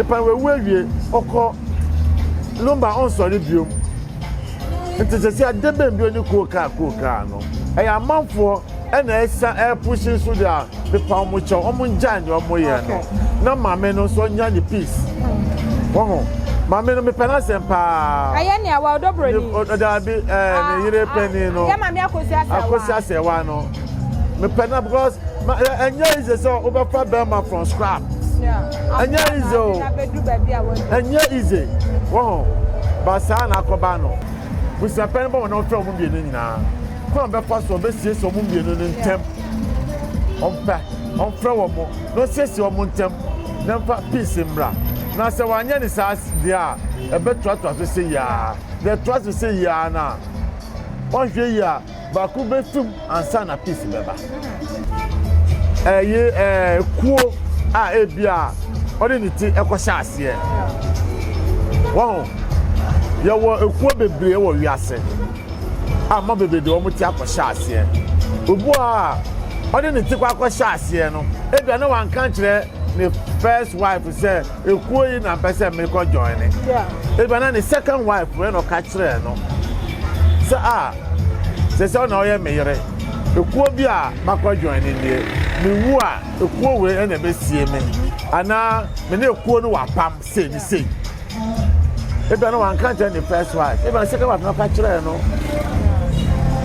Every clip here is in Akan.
pan we oko Lumba on sorry biom nti se sia debe bi oni koka no e ya manfo e na esa air pushing so dia be pa mo che o mo nja ni o mo ye no na mame no so nya ni peace wo mame no me pena sempa aye ne awa odobro ni oda bi ne yire peni no ya mame akosi asewa no me pena because enya is so obefa bema from scrap enya easy wo basa na akoba no busa pen bo no fra mo bi no nyina ko be fa so be sie so mo bi no ntem on fra wo mo no sie wo mo ntem na fa peace mbra na se wanya ni sa dia e be trotro so se ya the trust say ya na on hwe ya ba ku be tum ansa na peace beba kuo a ebia odi ni ti ekosha ase wo ye wo ekuo bebre wo wiase ama bebede wo muti akosha ase obu a odi ni ti kwa akosha ase no ebia na wan kan kire ni first wife say ekuo yi na pese me ko join ni ebia na ni second wife we no ka kire no se na oye meyere ekuo bi a makọ join ni mi wu a ekuo we na be sie me ana me na ekuo no wapam sei ni sei ebe na wan kan the first wife ebe na second wife na ka kire no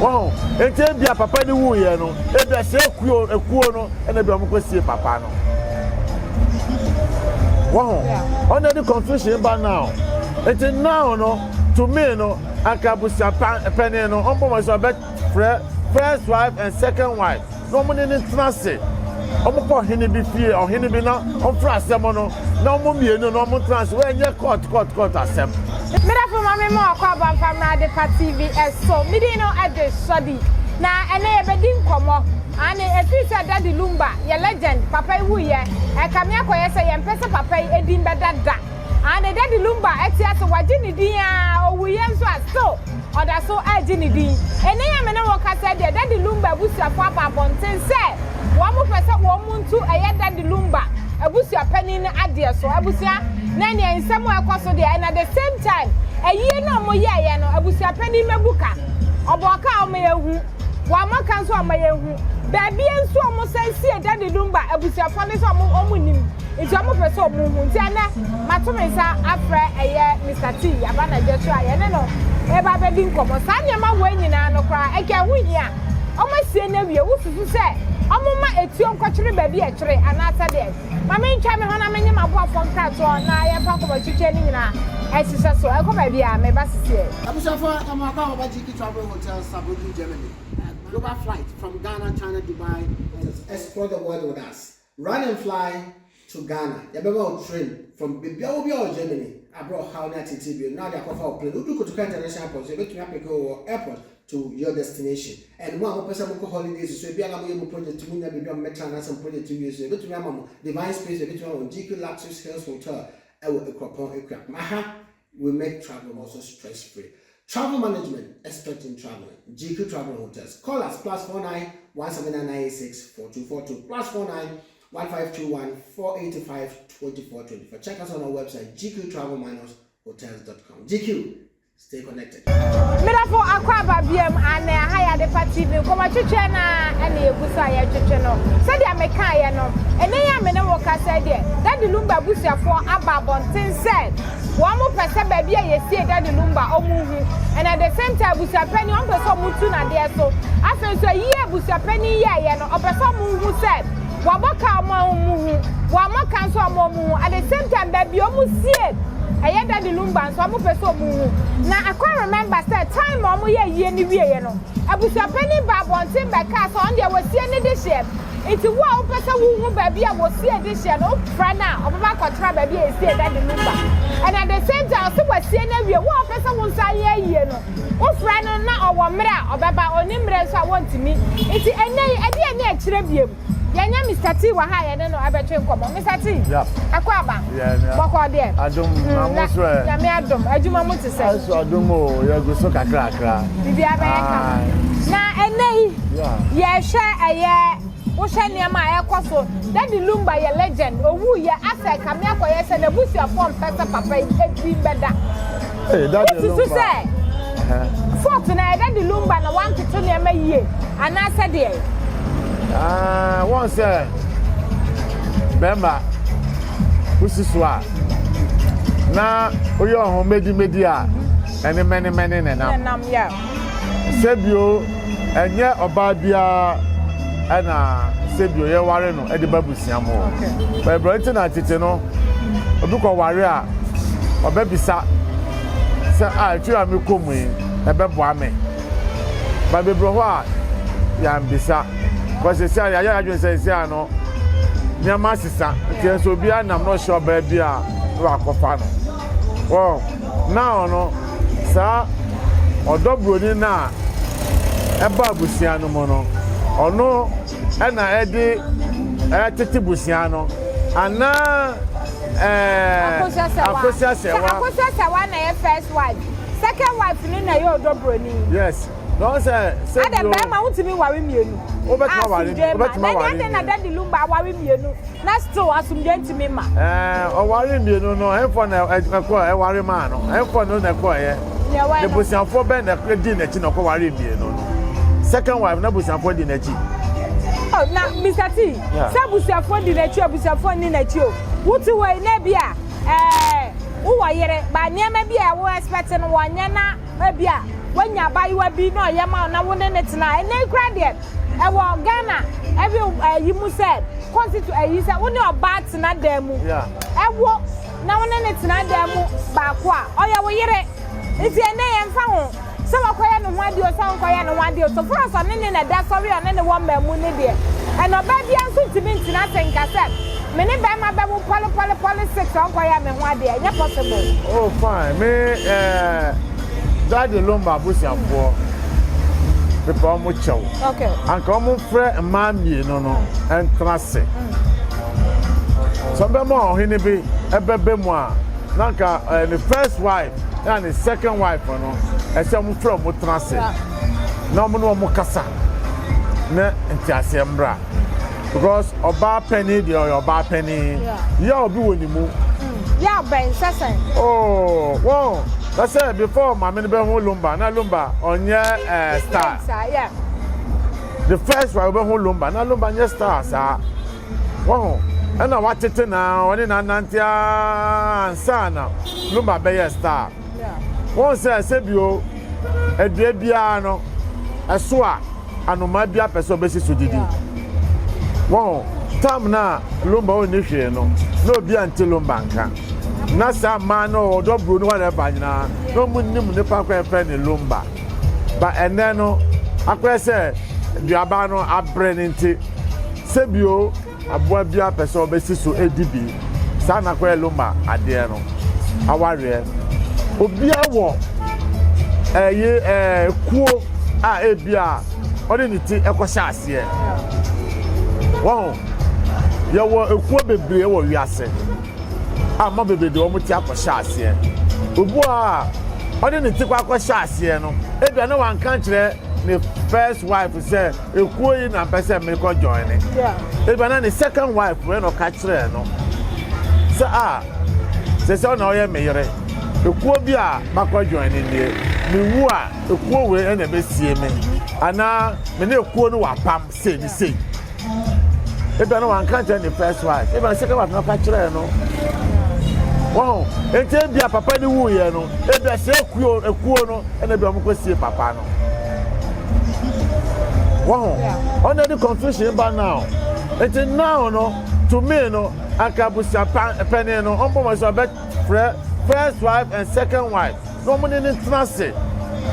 wow ente bia papa ni wu ye no ebe se ekuo no na bia mo ko sie papa no wow on the confusion ba now ente now no to me no akabusa penny no on bo so bet first wife and second wife no mo ni trance omo ko hini bi fie o hini bi na on fra asem no na omo mienu no omo trance we nye court asem mira for mama mo akwa ban famra de pa TV so mi di no ade sodi na ene e bedi nkomo ani efisa daddy Lumba ye legend papa wu ye e kamia koye se ye mpese papa edin bedada ani daddy Lumba etia se waji ni din a owu ye nso aso oda so aji ni din ene ya me na wo ka se de daddy Lumba busuafo ababonten se wo mo pese wo muntu eye daddy Lumba abusua panin ade so abusua na ne nsem ekoso de na the same time eyie na mo ye ye no abusua panin mebuka oboka o me yehu wa maka nso o me yehu baby nso o mo sense daddy Lumba abusua fane so o mo nim nti o mo pese o mo hu nti na matomesa afra eye Mr. T abana jesu aye ne no e ba bedi nkomo sa nyama wo nyina no kra e ka hu hia o ma sie na wie wo susu se omuma etuo nkwochire baby e kire anata de mama ntwa me hona menye mabo afom krato na ye fa ko chiche ni nyina e sise so e ko baby a me ba sise abusafo amaka obajiki travel hotel Sabudu Germany global flight from Ghana, China, Dubai. Explore the world with us. Run and fly to Ghana. You better train from Bibia Germany. I brought how na TTB. Now they are for plane. You go to international airport. You go to go airport to your destination. And one person go holidays. So be able to project to me. Be metro and some project to you. So go to my divine space. Go to my GQ Luxury Hills Hotel. I will equip. Maha will make travel also stress free. Travel management, expert in travel. GQ Travel Hotels. Call us +49 17996 4242 +49 1521 485 2424. Check us on our website gqtravel-hotels.com. GQ, stay connected. Mirafo akwaba biem ane haya de TV ko ma twetwe na ene egusa ya twetwe no se dia meka ye no ene ya me ne wo ka se dia daddy Lumba busuafo ababonten said wo mo pese ba bia ye sie daddy Lumba omuhu and at the same time busuapani on pese omutu na de so afen so yi busuapani ye no opese omuhu said wo boka omuhu wo mo kan so omuhu at the same time ba bia omusie eye daddy Lumba so mo pese omuhu na akwa remember say time omu ye ni wie no abusuapani ba bonten be ka so on de wasie ni de she iti wo o pese wu ba bia wasie de she no fra na obaba kotra ba bia esie daddy Lumba and at the same time so wasie na wie wo o pese wo nsa ye no o fra no na owo mra obaba oni mra so awontimi iti enei ade ene a kire biem yanya Mr. T wa ha ye no abetwe nkomo Mr. T akwa aba boko de adum na mo so e ya me adum adwuma mo te se so adum o ya go so kakra bibia ba ye ka na enei ye hwe eye wo hwe niam a ekoso Daddy Lumba ye legend owu ye asa kame akoye se na busia form pese papa edri beda hey Daddy Lumba fort na Daddy Lumba na want to niam yie ana se de one say bemba usiswa na oyo ho medi a ene mene nenam ya sebio enye oba bia ana sebio ye ware no e de babusia mo ba brante na tete no oduko ware a obebisa se a tu am komu e bebo ame ba bebro ho a ya mbisa ko se sia ya adwen se sia no nyama sisa tie so bia nam no sho ba bia wa kofa no oh now no sa odobroni na eba busia no mo no ono na edi tete busia no ana akosia sewa na your first wife second wife ni na your odobroni yes no say ade be ma wutimi ware mienu obetima ware na Daddy Lumba ware mienu na still asumje ntimi ma o ware mienu no enfo na ekọ e ware ma no enfo no na ekọ ye the busianfo ben na di na chi na ko ware mienu no second wife na busianfo di na chi oh na Mr. T say busianfo di na chi busianfo ni na chi o wuti we na bia wo wayere ba niam bia wo expect no wonya na bia wanya bayiwa bi no yema na wo ne tena ene kra de e wo Ghana every yimu said constitute ayi say wo ne oba tena demu e wo na wo ne tena demu ba ko a oya wo yire enti ene yemfa ho se wakoya no ho ade o se wakoya no ho ade o so for us ne na da sorry on ne wo mamu ne de eno ba bia nso timi ntina senka se me ne ba ma ba mu pole 6 wakoya me ho ade enye possible oh fine me Daddy Lumba busianfo people mo chew okay anka mo frɛ mamie no entrase so be mo ohini bi ebebe mo a nanka the first wife and the second wife no ɛsɛ mo frɛ mo trase na mo kasa na ntiase mbra because oba penny the oba penny ya obi woni mu ya ben sesen oh wow. That's it. Before my man be Lumba, na Lumba onye star. Yeah. The first one be Lumba, na Lumba onye star sa. Wow. And I watch it now. Oni na nantia sana. Lumba be star. Yeah. One say sebio edue bia no. Eso a anoma bia person be si so didi. Wow. Tam na Lumba oni hwe no. No bia anti Lumba nka. Nasa mano odobru no whatever nyina no munnim ne pa kwa fe ne Lumba ba ene no akwa se duaba no abre ne nti sebio aboa bia pese obesi so edibi sa na kwa Lumba ade no aware obia wo kuo a ebia ode ne ti ekosha ase wo ya wo ekuo bebre wo wiase ama bebe de omo ti akosha ase obu a ode ne ti akosha ase no ebia na wan kan kire ne first wife say ekuo yi na pese me ko join ne ebia na ne second wife we no ka kire no sa se na oye meyere ekuo bi a makọ join ne me wu a ekuo we na be sie me ana me ne ekuo no wa pam sei ni sei ebia na wan kan kire ne first wife ebia second wife no ka kire no wow, enti bia papa ni wu ye no, bia se ekuo no, ena bia mo kwasie papa no. Wow. Under the confusion ba now. Enti now no, to me no, akabusia penny no, ombo mo so be first wife and second wife. No mo ni trance.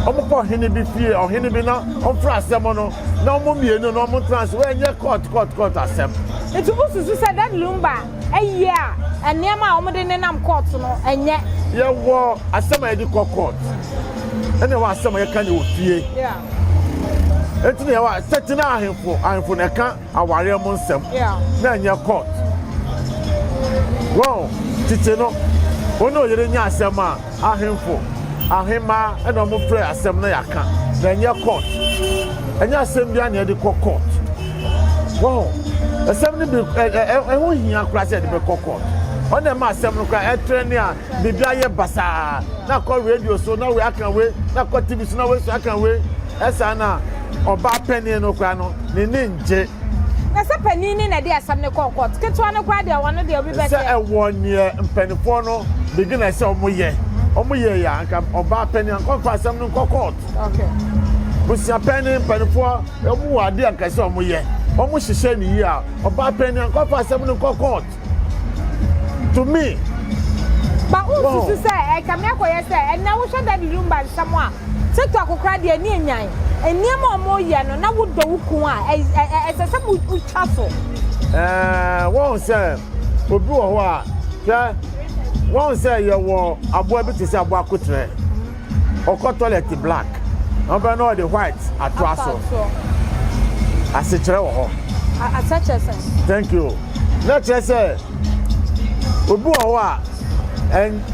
Omo ko hini bi fie, o hini bi na, o fra asem no, na omo mienu no, omo trance we nye court asem. Enti bususu say that Lumba, yeah. And near my own name court, no, and yet you were a summer court. And there was some you can do fear. Yeah. It's near what setting out him for Neka, a warrior monster. Yeah. Then your court. Well, Titino, oh no, you didn't ask him, a him for a hima, and almost pray as some Nayaka. Then your court. And your assembly near the court. Wow. Asɛm no bi ɛho hia kora sɛ de bɛkɔkɔ ɔna ma asɛm no kora ɛtrɛ ne a bibia yɛ basaa na kɔ radio so na we aka we na kɔ TV so na we so aka we ɛsa na ɔba pɛni no kora no ne nje na sɛ pɛni ne na de asɛm ne kɔkɔ ketewa no kora de wɔn de obi bɛsɛ sɛ ɛwɔ ne mpanifo no begin sɛ ɔmo yɛ ya anka ɔba pɛni anka fa asɛm no kɔkɔ okay busia pɛni mpanifo ɔmo wɔ ade anka sɛ ɔmo yɛ ɔmo hyehyɛ ne yi a ɔba pɛni anka fa asɛm no kɔkɔ to me ba ususu sɛ kamia koyɛ sɛ ɛna wo hwɛ da di Lumba nsɛm a TikTok kokra de ani enyan eniema ɔmo yɛ no na wo dɔ wo kun a ɛsɛ sɛ mo twa so wɔn sɛ obi wɔ hɔ a hwɛ wɔn sɛ yɛwɔ aboa bi te sɛ aboa kotrɛ ɔkɔ toilet black ɔbɛn na ɔde white ato aso asekyerɛ wɔ hɔ asekyerɛ sɛ thank you na kyerɛ sɛ obi wɔ hɔ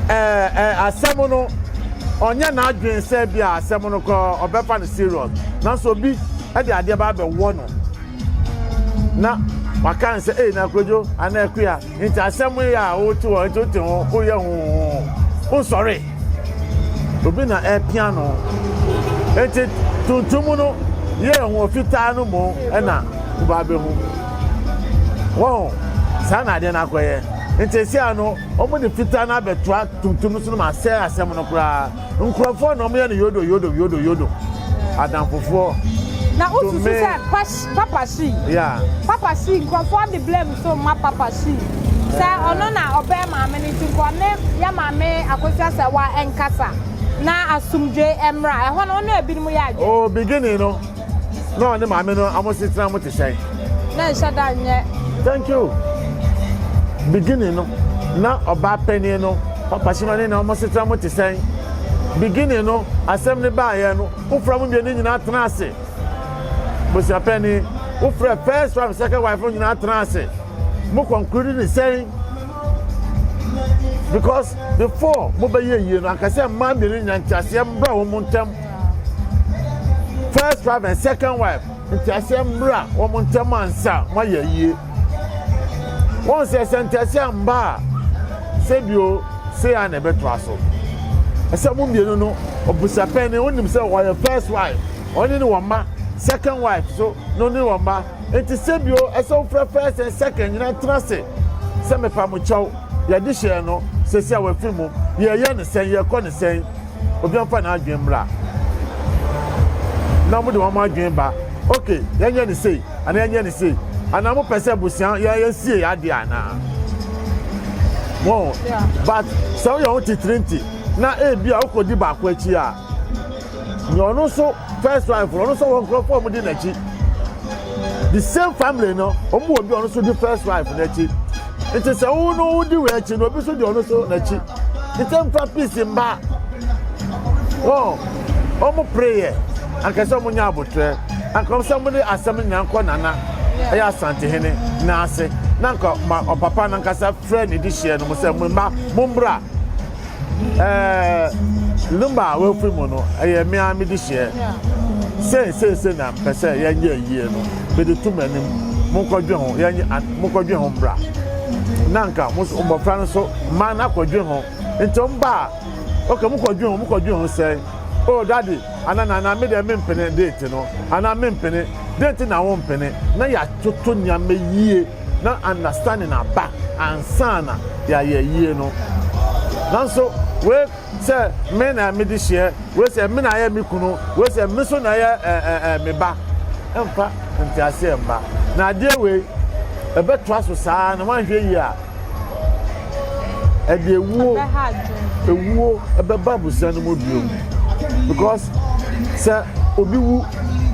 a asɛm no ɔnyɛ n'adwene sɛ bi a asɛm no kɔ ɔbɛfa no serious nanso obi ɛde adeɛ ba abɛwɔ no na waka sɛ na akrodwo ana akua nti asɛm yi a wotu wɔ nti wote ho woyɛ ho nsɔre obi na ɛpia no nti tuntum no yɛ ho fitaa no mo ɛna ba bɛhu wɔn saa na adeɛ no akɔyɛ nti sia no ɔmo de fitaa na abɛtoa tuntum so no ma sɛ asɛm no koraa nkurɔfoɔ na ɔmo yɛ no yodo adamfofoɔ na ususu sɛ papa shi nkurɔfoɔ de blame so ma papa shi sɛ ɔno na ɔbɛɛ maame no nti nkɔne yɛ maame akɔsia sɛ wa ɛnkasa na asomdwe ɛmra ɛhɔ no ɔno ebinom yɛ adwe o beginning no na ɔne maame no amositena mo te hyɛn na nhyɛ da nyɛ thank you beginning no na ɔba panyin no papa shi no ne na amositena mo te hyɛn beginning no asɛm ne baayɛ no wofra mo mmienu nyinaa tena ase bosia penny wofra first wife second wife nyinaa tena ase mo conclude the same because before mo be ye no akase mma mmienu nyinaa ntiase mbra wo mo ntem first wife and second wife ntiase mbra wo mo ntem ansa mo ye yie won se ntiase mba sebio se ya na beto aso ese mo mmienu no obusa penny onim se wo your first wife oni ni wo ma second wife so no ni wo ma enti sebio ese wo first and second nyina trase se me pa mo chaw ya di hye no se sia wa fi mu ye ne sen ye kɔ ne sen obi amfa na adwen mra na mo de wo ma adwen ba okay ye ne sei ana ye ne sei ana mo pese busia ye sie ya de ana wo but so ye on titrinti na bi a ukodi ba kwa chi a nyono so first wife ono so won crop mo di na chi the same family no omo obi ono so di first wife na chi it is wo no di we chi no obi so di ono so na chi the same peace mba oh omo prayer anka so mo nya abotre anka so mo di asem nyanko nana eya asante hene na ase nanka o papa nanka sa friend di share no mo se mo mba mo mbra Lumba we fi mo no me a me di share say na pese ya nya yie no be de tumanim mo kwadwe ho ya mo kwadwe ho mbra nanka mo so mbofra no so ma na kwadwe ho nto mba okay mo kwadwe ho say oh daddy anana na me de me mpene date no ana me mpene date na wo mpene na ya toto nya me yie na understanding aba ansana ya yie no nanso we say me na me di share we say me na ya me kunu we say me so na ya me ba emfa nti ase mba na de we ebeto aso saa na wan hwe yi a e de ewuo ebeba busa no mo biom because say obi wu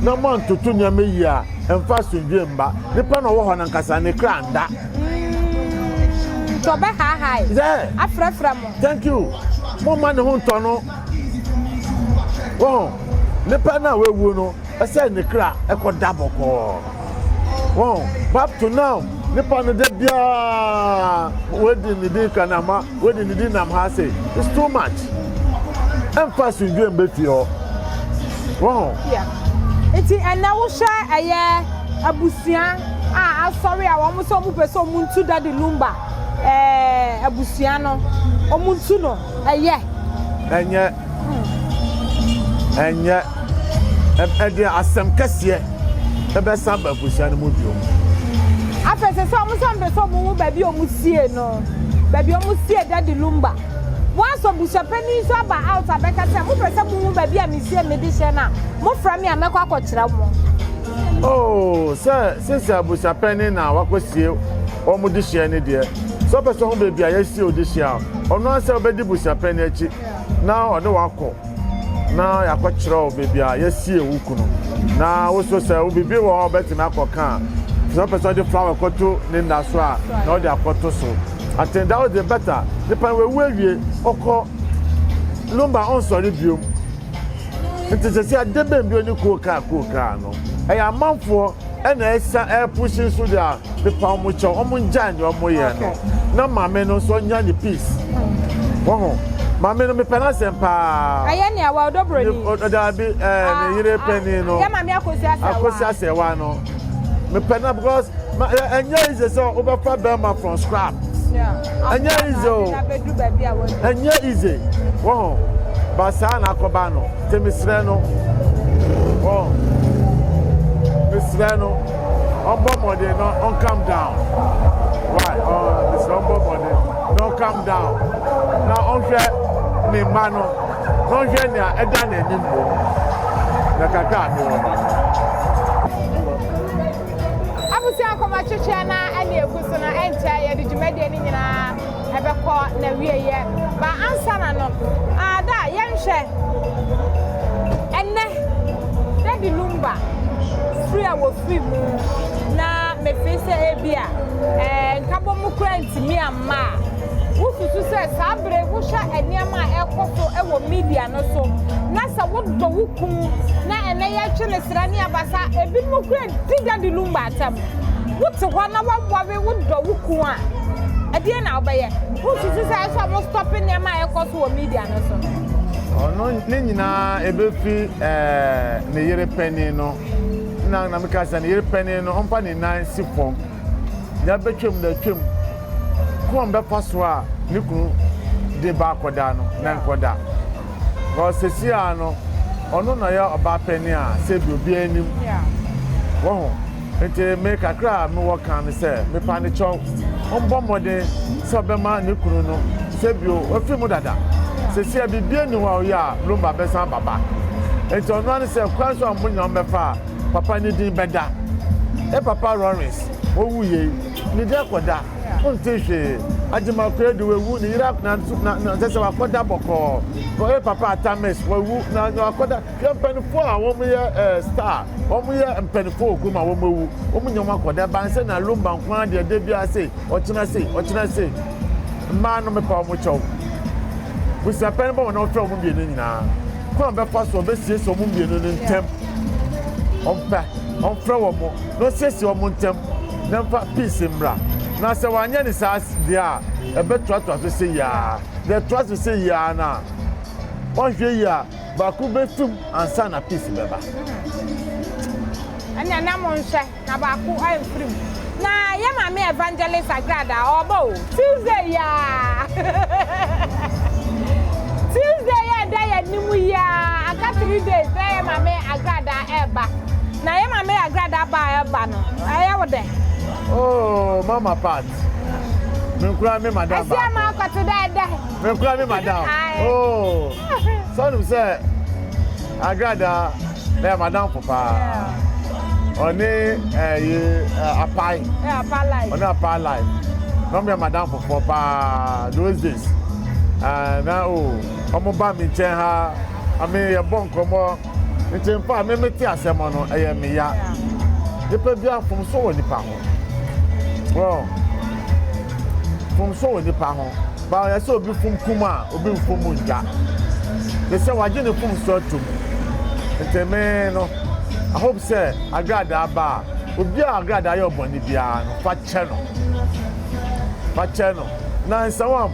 na man toto nya me yi a emfa sondwe mba nipa na wo ho na nkasa ne kranda to be high afrafra mo thank you mo man ho ntono wo nipa na wewu no ese ne kra ekoda boko wo up to now nipa no de bia wedi ni di kanama wedi ni di nam ha say it's too much emphasis you em befio wo yeah eti ana wo hwa aye abusia sorry, I want so mu person muntu Daddy Lumba. Abusiano. Omuntu no. Enye ede asem kese ebe samba abusiano mu bio. Afese so mu sambe so mu baby omusie no. Baby omusie Daddy Lumba. Once obusia pani so ba out abeka say mu pese mu baby amisie medicine na. Mo fra me amekwa akọkira mo. Oh, since abusia pani na wakosie omu dihye ne de. So person ho baby ayesi odihye. Ono anse obedi busia pani achi. Na ode wako. Na yakọkira o baby ayesi ewuku no. Na wo so say obibi wo obetime akoka. So person dey flower koto ne na so a na ode akoto so. I think that was the better. The pan we oko Lumba on sorry biom. It is say adebe bi oni koka no. E ya manfo e na esa air pushing so there the pan mo cho omo njan de omo ye no. Na mame no so nya the peace. Wo mame no me pena sempa. Aye ne awa odobro ni. Oda bi ne yire pani no. Ya mame akosi asewa no. Me pena because enya is so over Burma from scrap. Anya easy. Wow. Basana akobano. Temisreno. Oh. Misreno. Ombo mode no on calm down. Why? Oh, this ombo mode no calm down. Now on share ni mano. No share ni eda na nimbo. Na kaka mi wona. Abusi akoma cheche na ani eguso na encha ye di jumede ni nyina ebekọ na wieye ba ansa na no ada yenhwe enne Daddy Lumba free awo free mu na me face ebia nkabo mu kwenti mi amma wususu se sabre wo hwa eniama ekoso ewo media no so na sa wodo wukun na ene ye twe ne sra ni abasa ebi mu kwenti Daddy Lumba atam wutu ho na wawawe wodo wukun a ade na obeye wususu se so mo stop eniama ekoso wo media no so ono ne nyina ebefi ne yere pani no na meka sa ne yere pani no ompa ne nan sifom ya betwem da twem ko mbe paso a ne kunu de ba koda no na koda go sesia no ono na ya oba pani a se bi obi anim wo ete me kakra me wo kan se me pa ne cho ombo mode se obema ne kunu no se bi o afi mu dada sesia bibie ni wa ya Lumba besa baba ete ono an se kwanso amunya mbefa papa ni din beda papa Lawrence wo wuye ni de koda on tehwe ajima kredu wewu ni Iraq na se wakoda boko ko papa Atames wewu na wakoda ye mpenfo a wo mu ye star wo mu ye mpenfo okuma wo mewu wo mu nyoma koda banse na Lumba nkwa de bia se ochina se ma no me pa mo chow we say pen bo na ofre mo bie no nyina ko be fa so be sie so mo bie no ntem on fra wo mo no sesi wo mo ntem na fa peace mbra na se wanya ni sa dia e be to so se ya the trust to say ya na on hwe ya ba ku be tum ansa na peace beba anya na mo nhwe na ba ku I am free na ye ma me evangelist agrada obo Tuesday ya Tuesday ya day nimu ya aka 3 days day ma me agrada eba na ye ma me agrada ba eba no aye wo de oh mama Pat menkura me madam ba asia ma ko to da menkura me madam oh so no say agrada na madam papa oni apai life oni apai life no me madam papa those days na omo ba mi chen ha ame ye bon komo nchen fa me meti asemo no eye me ya depa bia fom so woni pa ho oh fom so woni pa ho ba ya so obi fom kuma obi fom nja they say waje ne fom so tum eteme no I hope say agrada ba obi agrada yo boni bia no fa che no na nsawam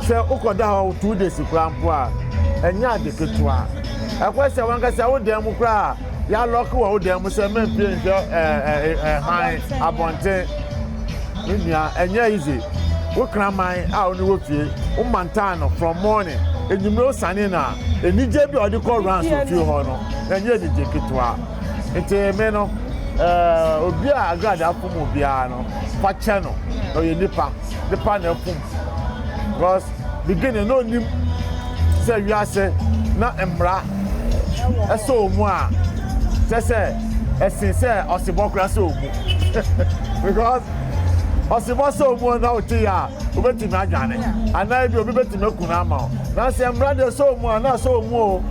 se ukoda ho 2 days krampo a enya de ketua akwese wanka se wo dem kra ya lock wo dem say me pie nhwe han abonte nua enye easy wo kraman a oni wo fie wo mantano from morning enyumro sane na enije bi odi call rounds of fie ho no enye enije kitwa ente me no obi a agrada afum obi a no fa che no o ye nipa na afum because beginning no nim say wi ase na emra eso omu a say esin say osibokra so omu because osibo so omu na oti ya obetimi adwane ana bi obi betimi akuna ama na say emra de so omu na so omu o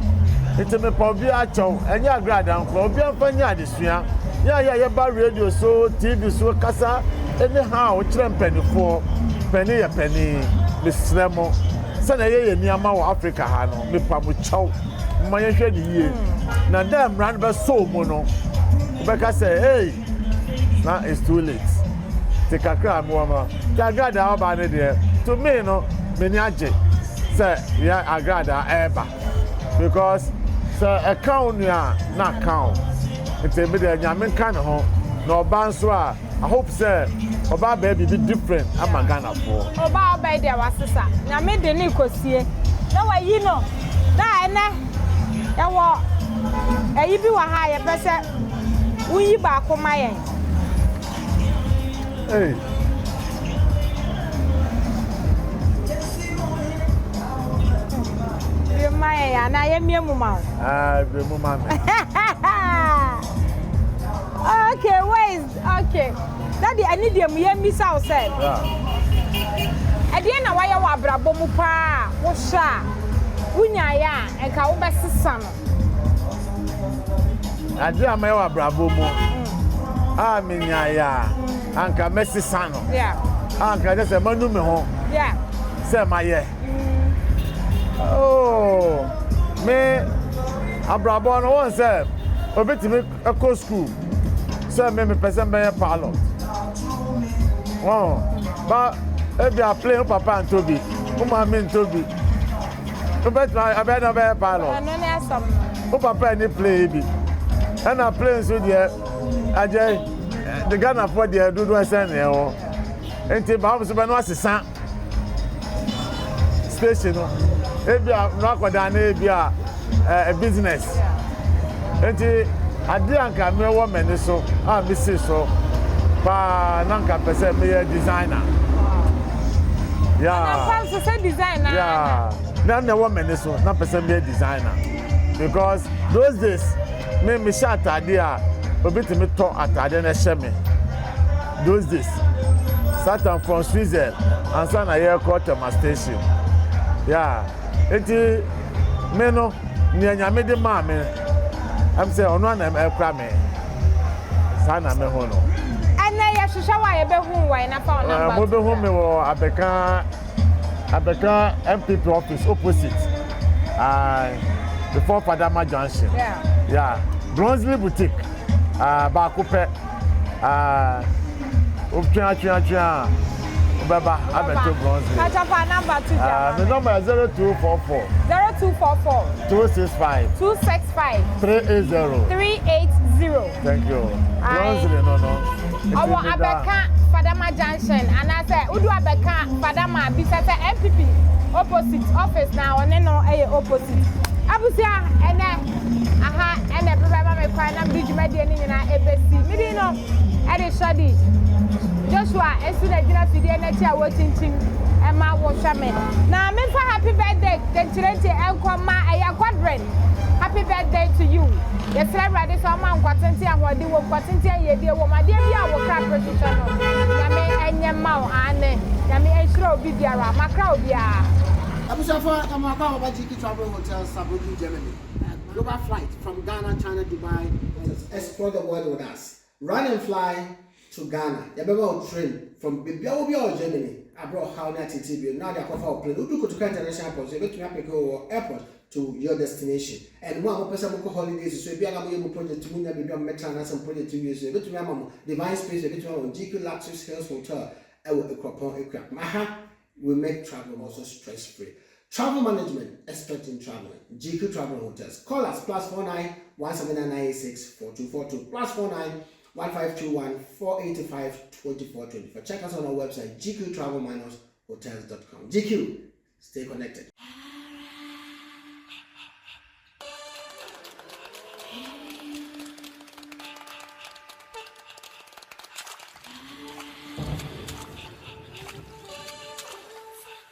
iteme pa obi a chow enya agrada nko obi amfanya adesua ya ba radio so TV so kasa anyhow kire mpanifo pani ya pani misremo sana ye niama wo Africa ha no me pa mo chow mmanye hwe ni yie na dem ran be so mu no be ka say hey now it's too late take a cram woman ka gada ba ne de to me no me ni age say ya agrada eba because say account ya na account it's a bit of Yamin kind of home. No banswa. I hope, sir, Oba baby be different. I'm a Ghana for. Oba by there was a now made the Nicosia. No, you know, that you be a higher person. We back on my end. Hey. You're my and I am your mama. The mama. Okay, wait. Okay. Daddy, I need them. You miss outside. Yeah. At the end of why you are brabo mupa, washa, unyaya, and kaubas son. I do my brabo mo. Ah, minyaya, Anka Messi Sano. Yeah. Anka just a manu me home. Yeah. Say my yeah. Oh, me, a brabo no one said, a bit to make a co school. Say me person be a pilot. Oh, but if you are playing Papa and Toby, Mama and Toby, I better be a pilot. I know some. Papa and play be, and I play so there. The Ghana for the do I send here. And the Bible no assistant station. If you are not going to a business, and Adianka me woman so me say so pa nanka pese me designer yeah na say designer yeah na na woman so na pese me designer because those days me shot idea obi to me to atade na she me those days Satan from Switzerland and sana here quarter station yeah enti me no ni anyame de ma me I'm saying, on one crammy. Sana me hono. And now you show why you be home when I found number. Mobile home or Abeka MPP office opposite. Before Padama Junction. Yeah. Bronzely Boutique. Bakupe. Baba, I'm a two Bronzely. Catch up our number to the number is 0244 265 380. Thank you. Bronzely, no. Our Abeka Padama Junction, and I said, Udu Abeka Padama beside the MPP opposite office now, and then opposite. Abusia, and aha, and everybody may find a bridge median in our ABC. Medino, and a shoddy. Joshua, as soon as you have to do anything, watching him and my washerman. Now, I'm for happy birthday, then today, and come my quadrant. Happy birthday to you. Yes, I read this on my quantity and what they were quantity and ye dear woman, dear, I will cry position. Yame and your mouth, and Yame and Shro be there, my crowd, yeah. I'm a GK Travel Hotel, Sabudu, Germany. Global flight from Ghana, China, Dubai. Explore the world with us. Run and fly to Ghana. You better train from Bibia Germany. I brought how that TV. Now they are for plane. You go to international airport. You go to go airport to your destination. And one person who holidays. So if you are going to project to Munya, maybe Metro and some project 2 years. You go to Mamma, Divine Space. You go to GQ Luxury Hills Hotel. I will equip. Maha will make travel also stress free. Travel management, expert in traveling. GQ Travel and Hotels. Call us +49 17996 4242 +49 1521 485 2424. Check us on our website gqtravel-hotels.com. GQ, stay connected.